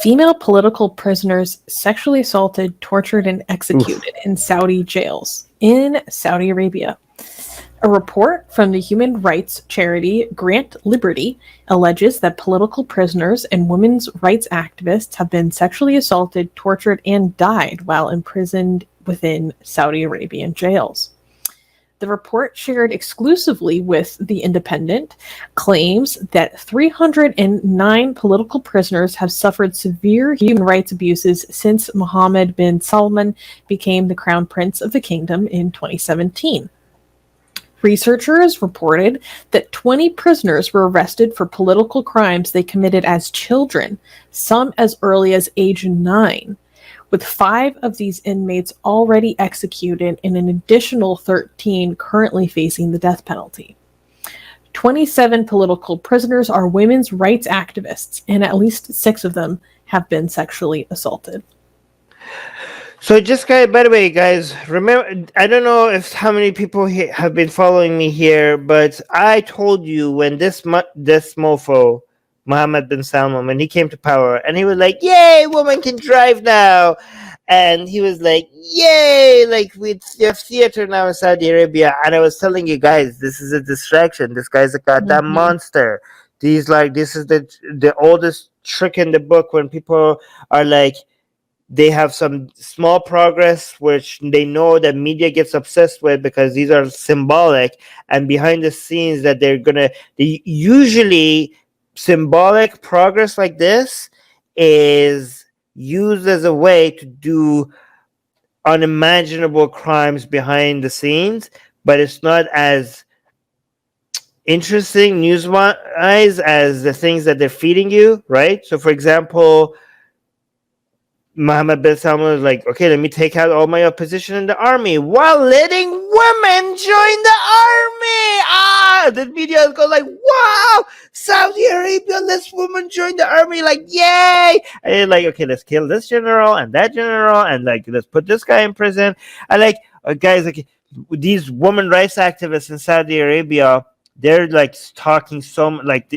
Female political prisoners sexually assaulted, tortured, and executed in Saudi jails in Saudi Arabia. A report from the human rights charity Grant Liberty alleges that political prisoners and women's rights activists have been sexually assaulted, tortured, and died while imprisoned within Saudi Arabian jails. The report, shared exclusively with The Independent, claims that 309 political prisoners have suffered severe human rights abuses since Mohammed bin Salman became the crown prince of the kingdom in 2017. Researchers reported that 20 prisoners were arrested for political crimes they committed as children, some as early as age 9, with 5 of these inmates already executed and an additional 13 currently facing the death penalty. 27 political prisoners are women's rights activists, and at least 6 of them have been sexually assaulted. So just by the way, guys, remember, I don't know if how many people have been following me here, but I told you when this mofo, Mohammed bin Salman, when he came to power, and he was like, yay, women can drive now. And he was like, yay, like we have theater now in Saudi Arabia. And I was telling you guys, this is a distraction. This guy's a goddamn monster. This is the oldest trick in the book when people are like, they have some small progress, which they know that media gets obsessed with because these are symbolic, and behind the scenes that they usually symbolic progress like this is used as a way to do unimaginable crimes behind the scenes, but it's not as interesting news-wise as the things that they're feeding you, right? So, for example, Mohammed bin Salman was like, okay, let me take out all my opposition in the army while letting women join the army. The media go like, wow, Saudi Arabia lets women join the army, like, yay. And they're like, okay, let's kill this general and that general, and like, let's put this guy in prison. And like, guys, like these women rights activists in Saudi Arabia, they're like talking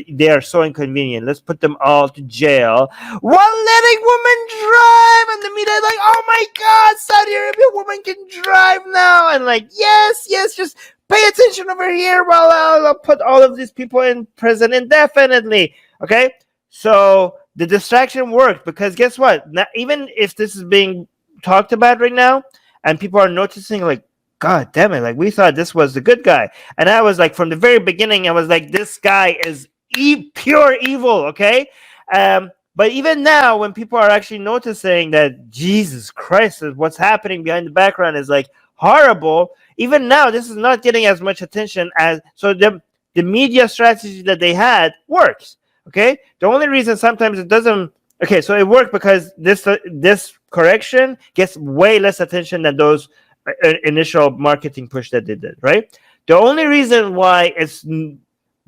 they are so inconvenient. Let's put them all to jail while letting women drive. And the media is like, oh my God, Saudi Arabia women can drive now. And like, yes, just pay attention over here while I'll put all of these people in prison indefinitely. Okay? So the distraction worked because guess what? Now, even if this is being talked about right now and people are noticing like, God damn it, like we thought this was the good guy. And I was like, from the very beginning, I was like, this guy is pure evil, okay? But even now, when people are actually noticing that Jesus Christ, what's happening behind the background is like horrible, even now, this is not getting as much attention as, so the media strategy that they had works, okay? The only reason sometimes it doesn't, okay, so it worked because this correction gets way less attention than those initial marketing push that they did, right? The only reason why it's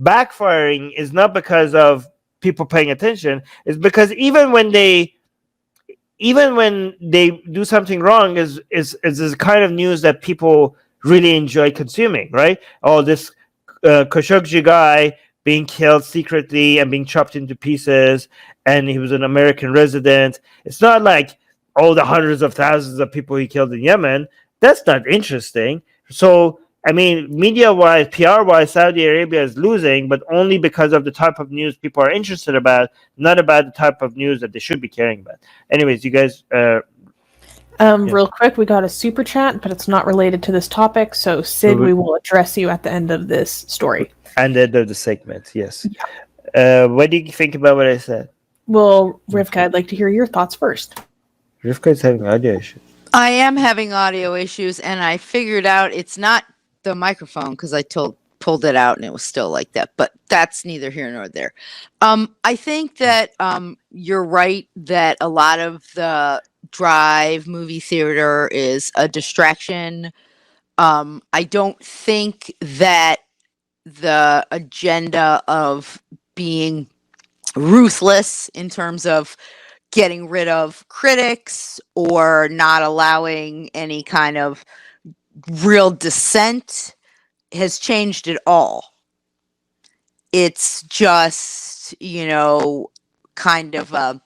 backfiring is not because of people paying attention, is because even when they do something wrong is the kind of news that people really enjoy consuming, right? Oh, this Khashoggi guy being killed secretly and being chopped into pieces, and he was an American resident. It's not like all the hundreds of thousands of people he killed in Yemen. That's not interesting. So, I mean, media-wise, PR-wise, Saudi Arabia is losing, but only because of the type of news people are interested about, not about the type of news that they should be caring about. Anyways, you guys... Real quick, we got a super chat, but it's not related to this topic. So, Sid, we will address you at the end of this story. And the end of the segment, yes. Yeah. What do you think about what I said? Well, Rivka, I'd like to hear your thoughts first. Rivka's having audio issues. I am having audio issues, and I figured out it's not the microphone because I pulled it out and it was still like that. But that's neither here nor there. I think that you're right that a lot of the drive movie theater is a distraction. I don't think that the agenda of being ruthless in terms of getting rid of critics or not allowing any kind of real dissent has changed at all. It's just, kind of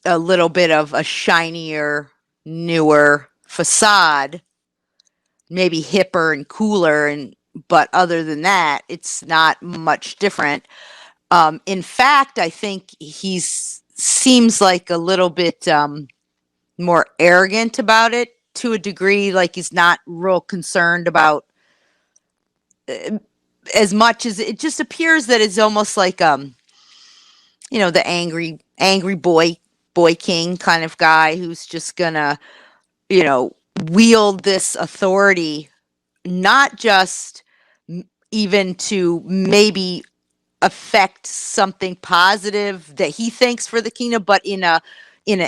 a little bit of a shinier, newer facade, maybe hipper and cooler, but other than that, it's not much different. In fact, I think seems like a little bit more arrogant about it to a degree. Like he's not real concerned about as much as it just appears that it's almost like the angry boy king kind of guy who's just gonna wield this authority, not just even to maybe affect something positive that he thinks for the kingdom, but in an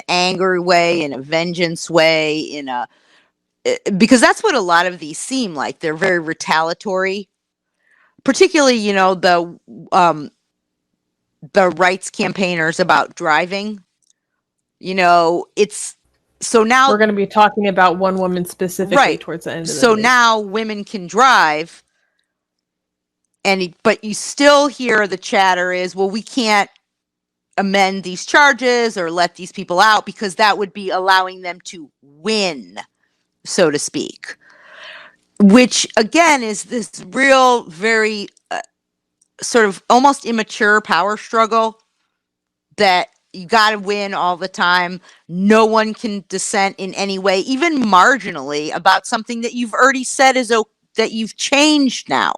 angry way, in a vengeance way, because that's what a lot of these seem like. They're very retaliatory, particularly the rights campaigners about driving. It's so now we're going to be talking about one woman specifically right towards the end of the so news. Now women can drive, but you still hear the chatter is, well, we can't amend these charges or let these people out because that would be allowing them to win, so to speak, which again is this real, very sort of almost immature power struggle that you got to win all the time. No one can dissent in any way, even marginally, about something that you've already said that you've changed now.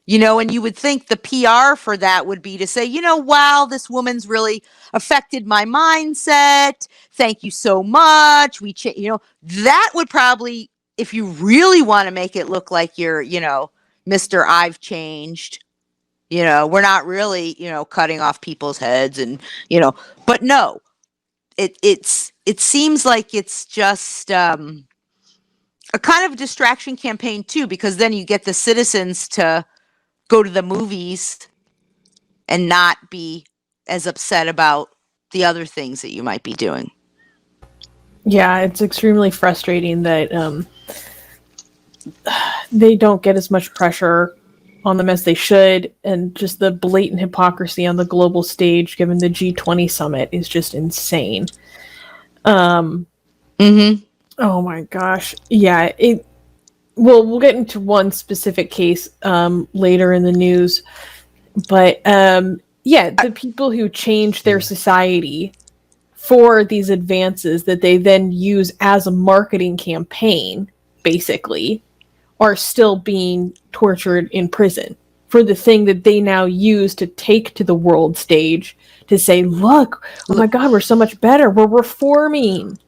And you would think the PR for that would be to say, wow, this woman's really affected my mindset. Thank you so much. That would probably, if you really want to make it look like you're, Mr. I've changed, we're not really, cutting off people's heads and, but no, it seems like it's just a kind of distraction campaign too, because then you get the citizens to go to the movies and not be as upset about the other things that you might be doing. Yeah, it's extremely frustrating that they don't get as much pressure on them as they should, and just the blatant hypocrisy on the global stage given the G20 summit is just insane. Oh my gosh. Yeah, we'll get into one specific case later in the news, but the people who change their society for these advances that they then use as a marketing campaign, basically, are still being tortured in prison for the thing that they now use to take to the world stage to say, look, oh my God, we're so much better. We're reforming.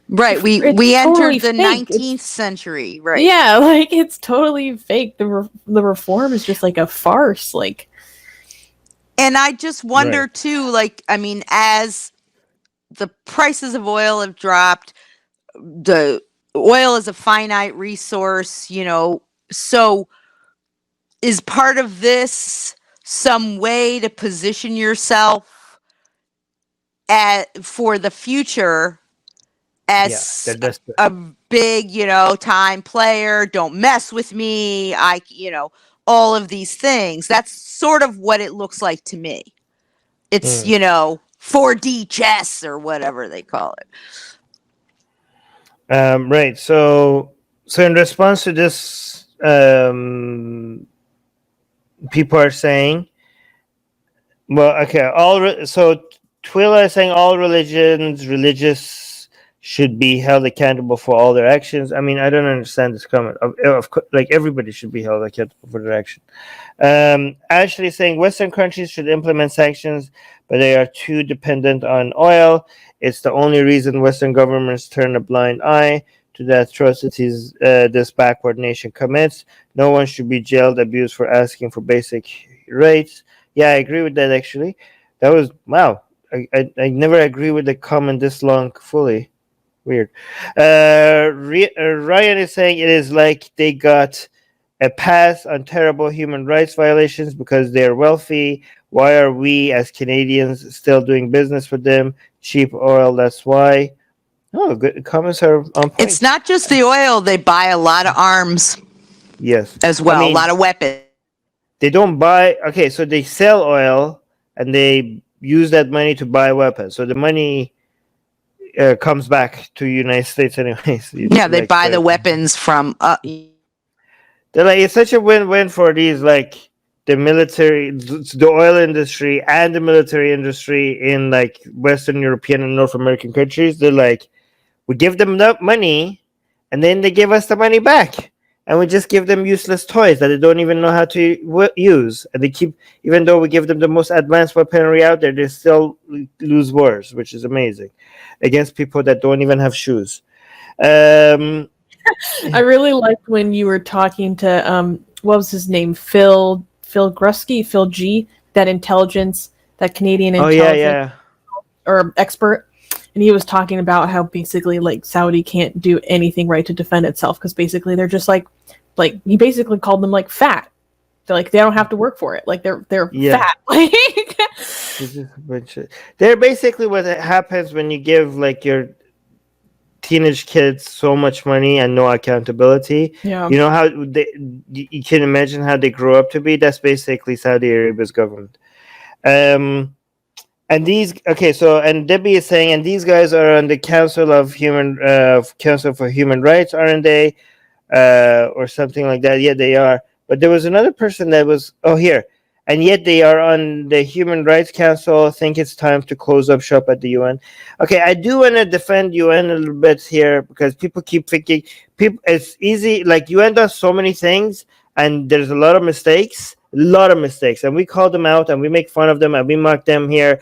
Right. We entered the 19th century. Right. Yeah, like it's totally fake. The reform is just like a farce. Like, and I just wonder too, like, I mean, as the prices of oil have dropped, the oil is a finite resource, so is part of this some way to position yourself for the future as a big, time player? Don't mess with me. All of these things. That's sort of what it looks like to me. It's, 4D chess or whatever they call it. Right. So in response to this, people are saying, well, okay, so Twila is saying all religious should be held accountable for all their actions. I mean, I don't understand this comment. Of course, like everybody should be held accountable for their action. Ashley saying Western countries should implement sanctions, but they are too dependent on oil. It's the only reason Western governments turn a blind eye to the atrocities this backward nation commits. No one should be jailed, abused for asking for basic rights. Yeah, I agree with that, actually. That was, wow. I never agree with the comment this long fully. Weird. Ryan is saying it is like they got a pass on terrible human rights violations because they're wealthy. Why are we as Canadians still doing business with them? Cheap oil, that's why. Oh, good comments are on point. It's not just the oil. They buy a lot of arms. Yes. As well, a lot of weapons. They don't buy, okay, so they sell oil and they use that money to buy weapons. So the money comes back to United States anyways. Yeah, they buy the weapons from. They're like, it's such a win-win for these, like, the military, the oil industry, and the military industry in like Western European and North American countries. They're like, we give them the money, and then they give us the money back, and we just give them useless toys that they don't even know how to use, and they keep, even though we give them the most advanced weaponry out there, they still lose wars, which is amazing, against people that don't even have shoes. I really liked when you were talking to what was his name, Phil Grusky, Phil G, that intelligence, that Canadian intelligence or expert, and he was talking about how basically like Saudi can't do anything right to defend itself because basically they're just like he basically called them like fat. They're like, they don't have to work for it, like they're fat. They're basically what happens when you give like your teenage kids so much money and no accountability. Yeah. You know how you can imagine how they grow up to be. That's basically Saudi Arabia's government. And Debbie is saying, and these guys are on the Council for Human Rights, aren't they? Or something like that. Yeah, they are. But there was another person that was here. And yet they are on the Human Rights Council. I think it's time to close up shop at the UN. Okay, I do want to defend UN a little bit here because people keep thinking it's easy. Like UN does so many things, and there's a lot of mistakes, and we call them out and we make fun of them and we mock them here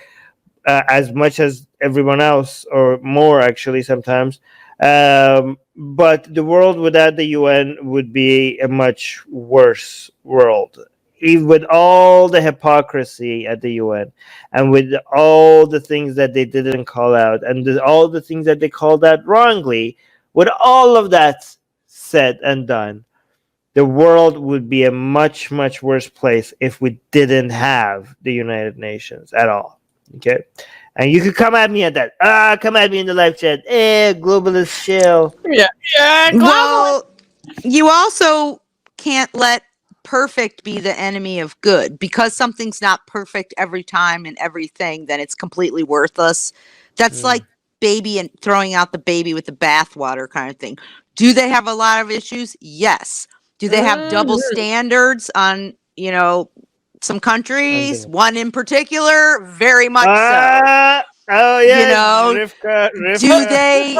as much as everyone else, or more actually sometimes. But the world without the UN would be a much worse world. Even with all the hypocrisy at the UN and with all the things that they didn't call out and all the things that they called out wrongly, with all of that said and done, the world would be a much, much worse place if we didn't have the United Nations at all. Okay? And you could come at me at that. Come at me in the live chat. Globalist shill. Yeah. Well, you also can't let perfect be the enemy of good. Because something's not perfect every time and everything, then it's completely worthless. That's like baby and throwing out the baby with the bathwater kind of thing. Do they have a lot of issues? Yes. Do they have double standards on, some countries? One in particular? Very much so. Oh yeah, Rivka. Do they,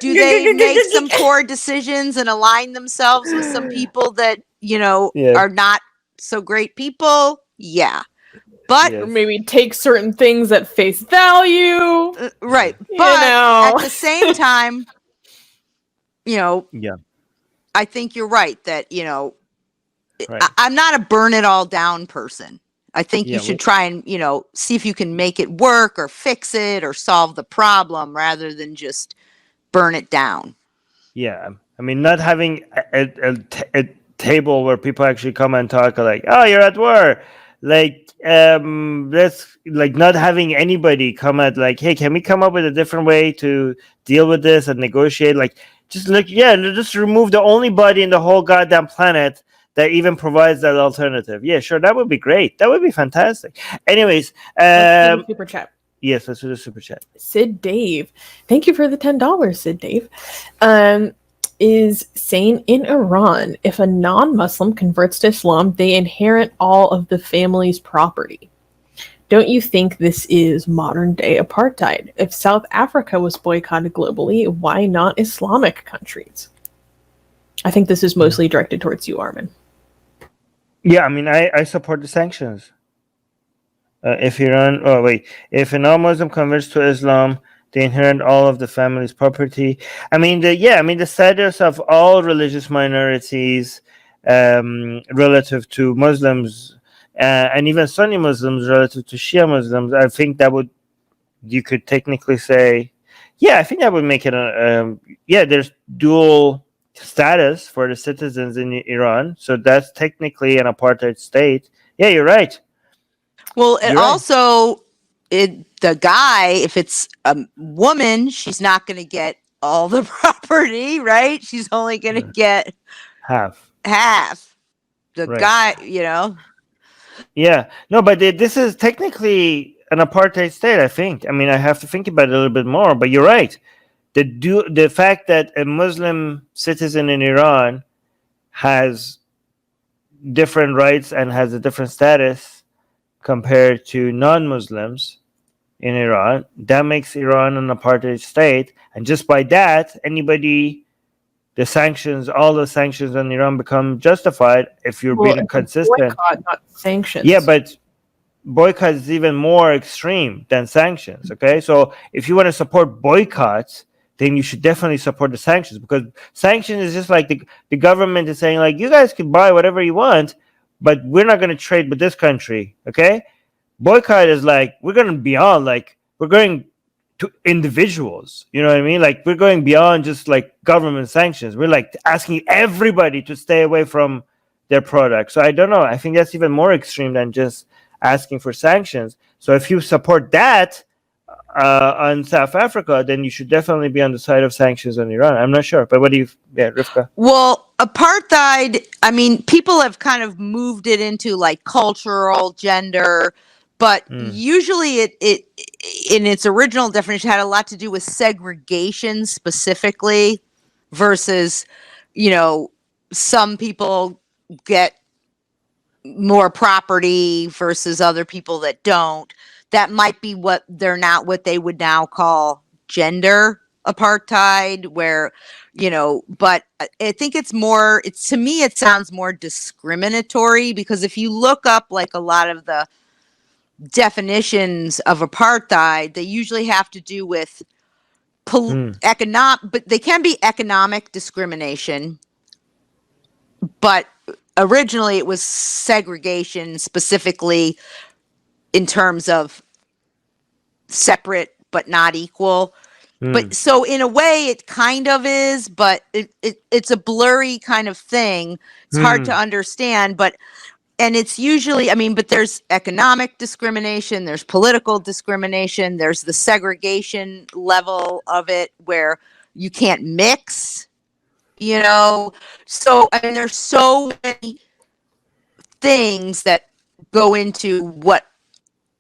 do they make some poor decisions and align themselves with some people that, are not so great people? Yeah. But or maybe take certain things at face value. Right. But at the same time, I think you're right that, I'm not a burn it all down person. I think you should try and, see if you can make it work or fix it or solve the problem rather than just burn it down. Yeah. I mean, not having a table where people actually come and talk like, oh, you're at war. Like, that's like not having anybody come at like, hey, can we come up with a different way to deal with this and negotiate? Like, just remove the only body in the whole goddamn planet that even provides that alternative. Yeah, sure, that would be great. That would be fantastic. Anyways, super chat. Yes, let's do the super chat. Sid Dave, thank you for the $10, Sid Dave. Is saying in Iran, if a non-Muslim converts to Islam, they inherit all of the family's property. Don't you think this is modern-day apartheid? If South Africa was boycotted globally, why not Islamic countries? I think this is mostly directed towards you, Armin. Yeah, I mean, I support the sanctions. If a non-Muslim converts to Islam, they inherit all of the family's property. I mean, the status of all religious minorities relative to Muslims and even Sunni Muslims relative to Shia Muslims, I think you could technically say, I think that would make it there's dual status for the citizens in Iran. So that's technically an apartheid state. Yeah, you're right. Well, the guy, if it's a woman, she's not going to get all the property, right? She's only going to get half. The guy, Yeah. No, but this is technically an apartheid state, I think. I mean, I have to think about it a little bit more, but you're right. The fact that a Muslim citizen in Iran has different rights and has a different status compared to non-Muslims in Iran, that makes Iran an apartheid state. And just by that, all the sanctions on Iran become justified if you're being consistent. Boycott, not sanctions. Yeah, but boycott is even more extreme than sanctions. Okay, so if you want to support boycotts, then you should definitely support the sanctions, because sanctions is just like the government is saying, like, you guys can buy whatever you want, but we're not going to trade with this country. Okay, boycott is like, we're going beyond, like, we're going to individuals. You know what I mean? Like, we're going beyond just like government sanctions. We're like asking everybody to stay away from their products. So I don't know. I think that's even more extreme than just asking for sanctions. So if you support that on South Africa, then you should definitely be on the side of sanctions on Iran. I'm not sure, but what do you? Yeah, Rivka. Well, apartheid, I mean, people have kind of moved it into like cultural, gender, but usually it in its original definition had a lot to do with segregation specifically, versus, you know, some people get more property versus other people that don't. That might be what they would now call gender apartheid, where, you know, but I think to me, it sounds more discriminatory, because if you look up like a lot of the definitions of apartheid, they usually have to do with but they can be economic discrimination, but originally it was segregation, specifically in terms of separate but not equal. But so in a way it kind of is, but it's a blurry kind of thing. It's hard to understand, and it's usually, I mean, but there's economic discrimination, there's political discrimination, there's the segregation level of it where you can't mix, you know. So, I mean, there's so many things that go into what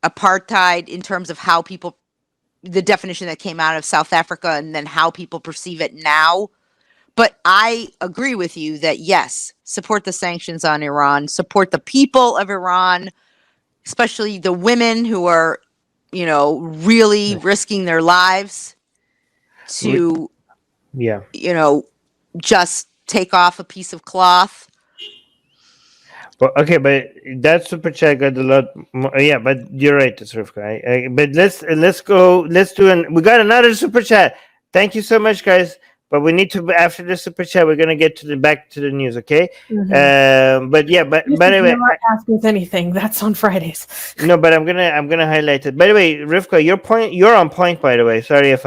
apartheid, in terms of how people, the definition that came out of South Africa, and then how people perceive it now. But I agree with you that, yes, support the sanctions on Iran, support the people of Iran, especially the women who are, you know, really risking their lives to, you know, just take off a piece of cloth. Well, okay, but that super chat got a lot more. Yeah, but you're right, Rivka. But we got another super chat. Thank you so much, guys. But we need to, after the super chat, we're gonna get back to the news, okay? But anyway, never ask us anything. That's on Fridays. No, but I'm gonna highlight it. By the way, Rivka, you're on point. By the way, sorry if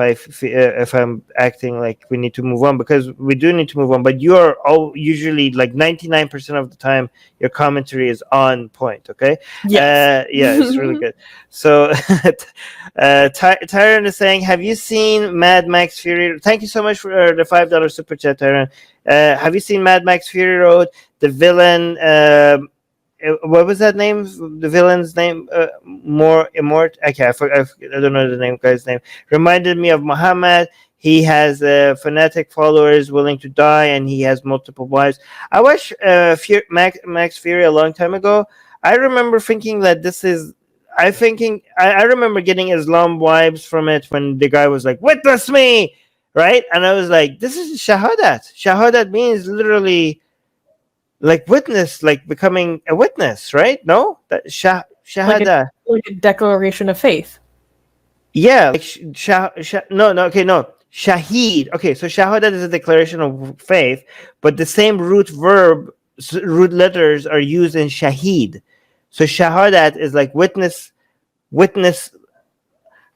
I'm acting like we need to move on, because we do need to move on. But you're usually like 99% of the time your commentary is on point. Okay. Yes. Yeah, it's really good. So, Tyron is saying, have you seen Mad Max Fury? Thank you so much for the $5 super chat, Tyron. Have you seen Mad Max Fury Road? The villain, what was that name? The villain's name? Okay, I don't know the guy's name. Reminded me of Muhammad. He has fanatic followers willing to die, and he has multiple wives. I watched Max Fury a long time ago. I remember thinking that I remember getting Islam vibes from it when the guy was like, "Witness me," right? And I was like, "This is shahadat." Shahadat means literally like witness, like becoming a witness, right? No, that shahada, like a declaration of faith. Yeah, like no. Shaheed. Okay, so shahadat is a declaration of faith, but the same root letters are used in shaheed. So shahadat is like witness,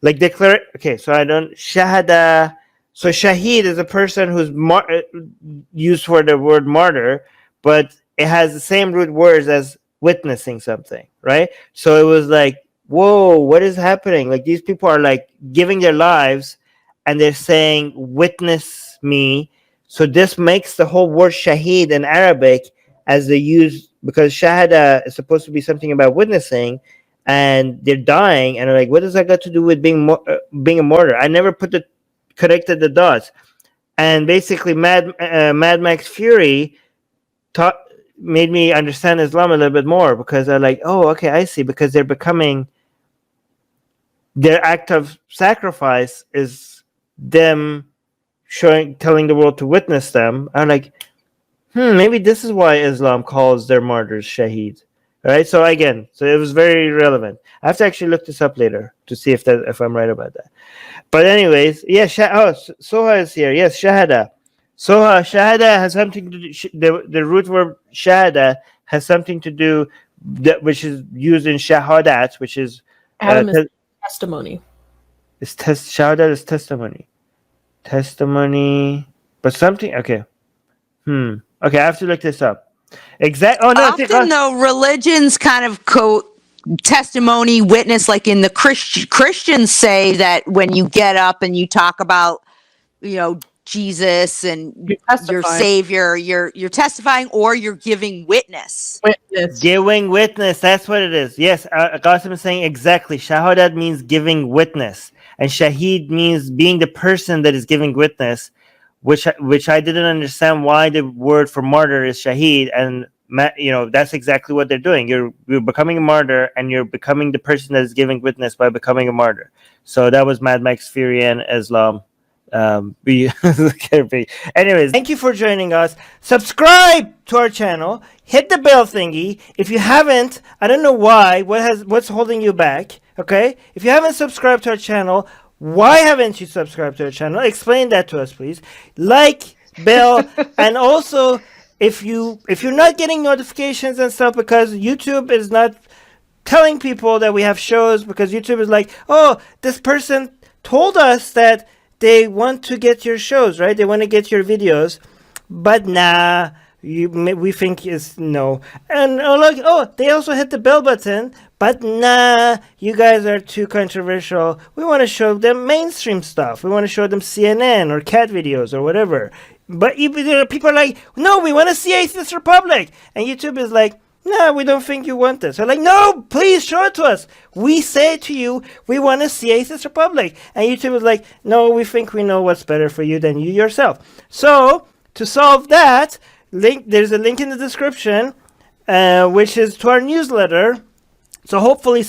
like declare. Okay, so I don't shahada. So shaheed is a person who's used for the word martyr, but it has the same root words as witnessing something, right? So it was like, whoa, what is happening? Like, these people are like giving their lives and they're saying, witness me. So this makes the whole word shaheed in Arabic, as they use, because shahada is supposed to be something about witnessing, and they're dying, and I'm like, what does that got to do with being a martyr? I never connected the dots. And basically, Mad Max Fury made me understand Islam a little bit more, because I'm like, oh, okay, I see, because they're becoming, their act of sacrifice is them telling the world to witness them. I'm like, maybe this is why Islam calls their martyrs shaheed. Right? So again, it was very relevant. I have to actually look this up later to see if I'm right about that. But anyways, yeah, Soha is here. Yes, shahada. Soha, shahada has something to do, the root verb shahada has something to do, which is used in shahadat, which is Adam is testimony. Shahadat is testimony. Testimony, but something, okay. Okay, I have to look this up. Oh no! Often, though, religions kind of testimony, witness, like in the Christians say that when you get up and you talk about, Jesus and your Savior, you're testifying, or you're giving witness. Giving witness. That's what it is. Yes, Qasim is saying exactly. Shahadat means giving witness, and shaheed means being the person that is giving witness. Which I didn't understand why the word for martyr is shaheed, and that's exactly what they're doing. You're becoming a martyr, and you're becoming the person that is giving witness by becoming a martyr. So that was Mad Max Fury and Islam. Anyways, thank you for joining us. Subscribe to our channel. Hit the bell thingy. If you haven't, I don't know why. What's holding you back? Okay, if you haven't subscribed to our channel, why haven't you subscribed to our channel? Explain that to us, please. Like, bell, and also if you're not getting notifications and stuff because YouTube is not telling people that we have shows, because YouTube is like, oh, this person told us that they want to get your shows, right? They want to get your videos, but nah, we think is no. And they also hit the bell button, but nah, you guys are too controversial. We want to show them mainstream stuff. We want to show them CNN or cat videos or whatever. But people are like, no, we want to see Atheist Republic. And YouTube is like, no, we don't think you want this. They're like, no, please show it to us. We say to you, we want to see Atheist Republic. And YouTube is like, no, we think we know what's better for you than you yourself. So to solve that, there's a link in the description, which is to our newsletter. So hopefully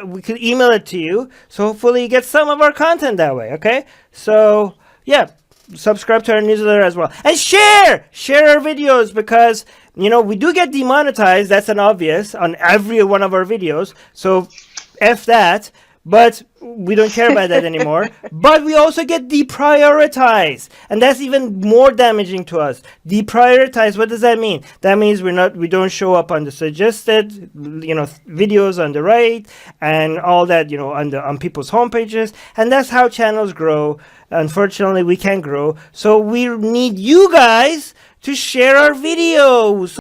we could email it to you. So hopefully you get some of our content that way. Okay. So yeah, subscribe to our newsletter as well, and share our videos, because we do get demonetized. That's an obvious on every one of our videos. So F that. But we don't care about that anymore. But we also get deprioritized, and that's even more damaging to us. Deprioritized, what does that mean? That means we don't show up on the suggested, videos on the right, and all that, on people's homepages. And that's how channels grow. Unfortunately, we can't grow. So we need you guys to share our videos.